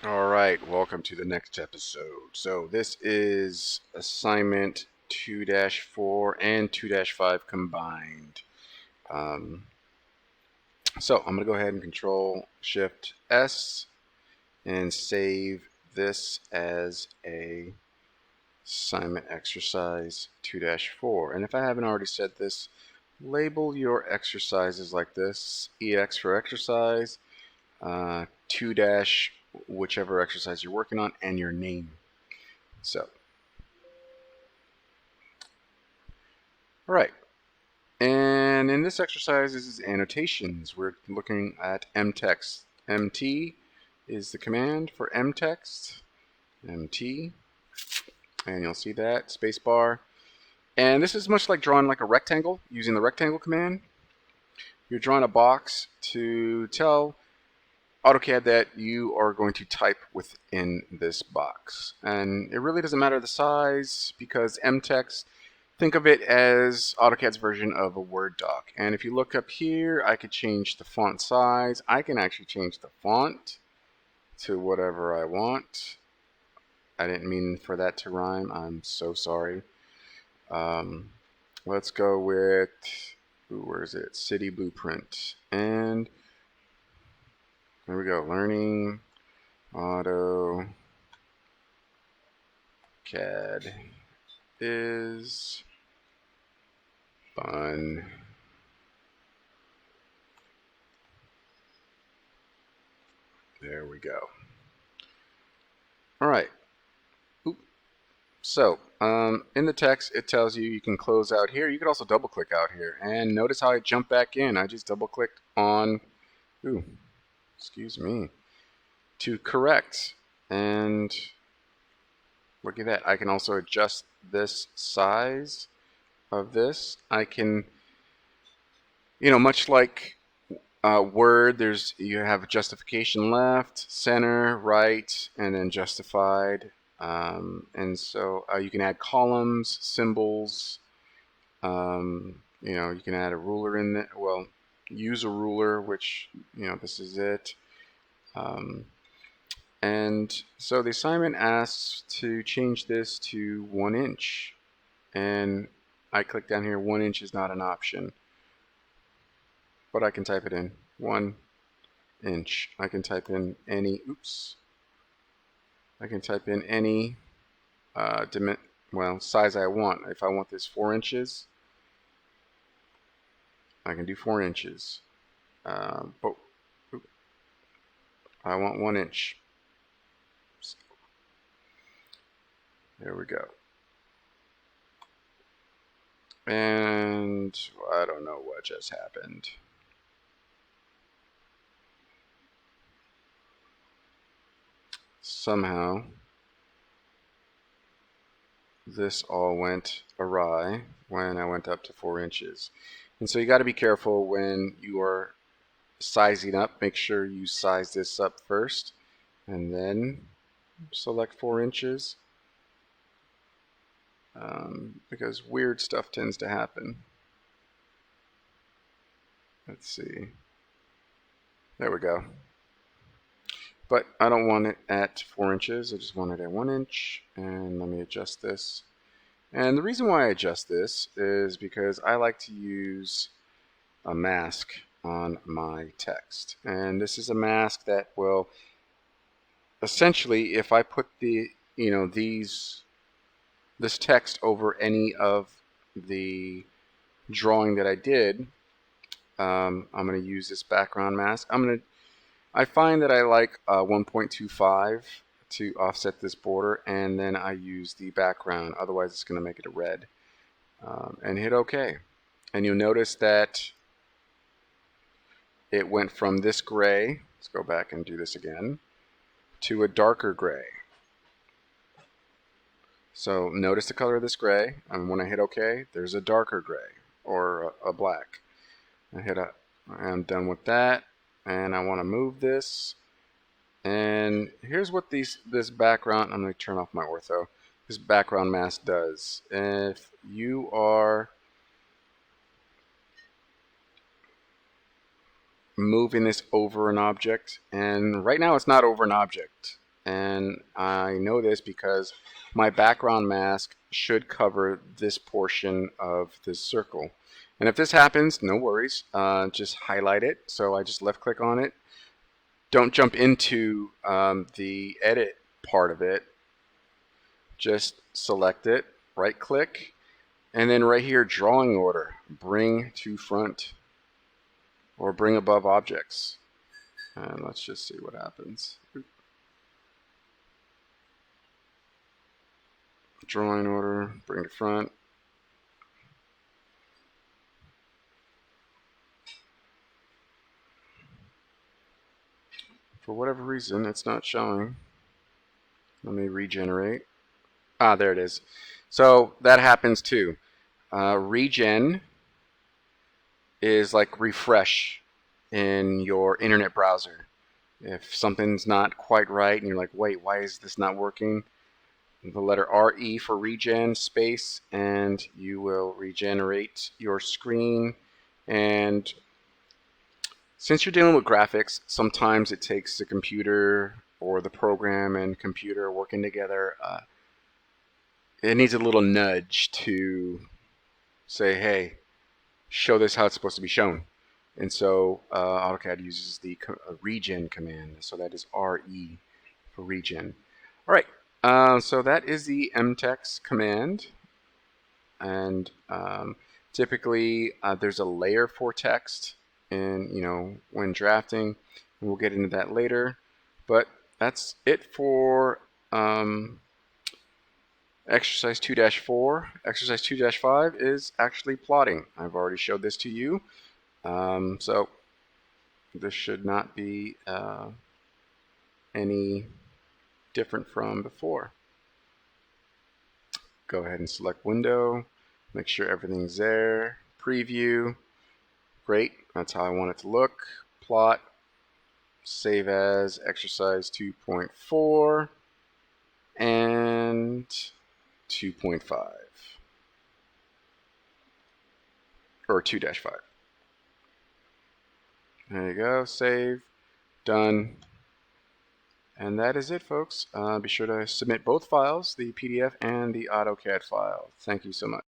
All right, welcome to the next episode. So this is assignment 2-4 and 2-5 combined. Um, so I'm going to go ahead and Control Shift S and save this as a assignment exercise 2-4. And if I haven't already said this, label your exercises like this: EX for exercise, 2 dash whichever exercise you're working on, and your name. So, all right. And in this exercise, this is annotations. We're looking at mtext. MT is the command for mtext. MT, and you'll see that spacebar. And this is much like drawing like a rectangle using the rectangle command. You're drawing a box to tell AutoCAD that you are going to type within this box. And it really doesn't matter the size because mtext, think of it as AutoCAD's version of a Word doc. And if you look up here, I could change the font size. I can actually change the font to whatever I want. I didn't mean for that to rhyme. I'm so sorry. Let's go with, where is it? City Blueprint. And there we go. Learning AutoCAD is fun. There we go. All right. Oop. So in the text, it tells you can close out here. You could also double click out here. And notice how I jump back in. I just double clicked on, excuse me, to correct. And look at that. I can also adjust this size of this. I can, much like Word, you have justification left, center, right, and then justified. And so you can add columns, symbols. You can add a ruler in there. Well, use a ruler, which, this is it. And so the assignment asks to change this to 1 inch. And I click down here, 1 inch is not an option. But I can type it in, 1 inch. I can type in any, I can type in any size I want. If I want this 4 inches, I can do 4 inches. But I want 1 inch. So, there we go. And I don't know what just happened. Somehow this all went awry when I went up to 4 inches. And so you got to be careful when you are sizing up. Make sure you size this up first and then select 4 inches, because weird stuff tends to happen. Let's see. There we go. But I don't want it at 4 inches. I just want it at 1 inch. And let me adjust this. And the reason why I adjust this is because I like to use a mask on my text. And this is a mask that will essentially, if I put this text over any of the drawing that I did, I'm going to use this background mask. I find that I like 1.25 to offset this border, and then I use the background. Otherwise, it's going to make it a red. And hit OK. And you'll notice that it went from this gray, let's go back and do this again, to a darker gray. So notice the color of this gray, and when I hit OK, there's a darker gray, or a black. I'm done with that, and I want to move this. And here's what this background, I'm going to turn off my ortho, this background mask does. If you are moving this over an object, and right now it's not over an object, and I know this because my background mask should cover this portion of this circle. And if this happens, no worries, just highlight it. So I just left click on it. Don't jump into the edit part of it. Just select it, right click, and then right here, drawing order, bring to front or bring above objects. And let's just see what happens. Drawing order, bring to front. For whatever reason, it's not showing. Let me regenerate. Ah, there it is. So that happens too. Regen is like refresh in your internet browser. If something's not quite right and you're like, wait, why is this not working? The letter RE for regen, space, and you will regenerate your screen. And since you're dealing with graphics, sometimes it takes the computer or the program and computer working together. It needs a little nudge to say, hey, show this how it's supposed to be shown. And so AutoCAD uses the regen command. So that is RE for regen. All right. So that is the mtext command. And typically there's a layer for text in, when drafting. And we'll get into that later. But that's it for exercise 2-4. Exercise 2-5 is actually plotting. I've already showed this to you. So this should not be any different from before. Go ahead and select window, make sure everything's there, preview, great, that's how I want it to look, plot, save as exercise 2.4 and 2.5 or 2-5. There you go, save, done. And that is it, folks. Be sure to submit both files, the PDF and the AutoCAD file. Thank you so much.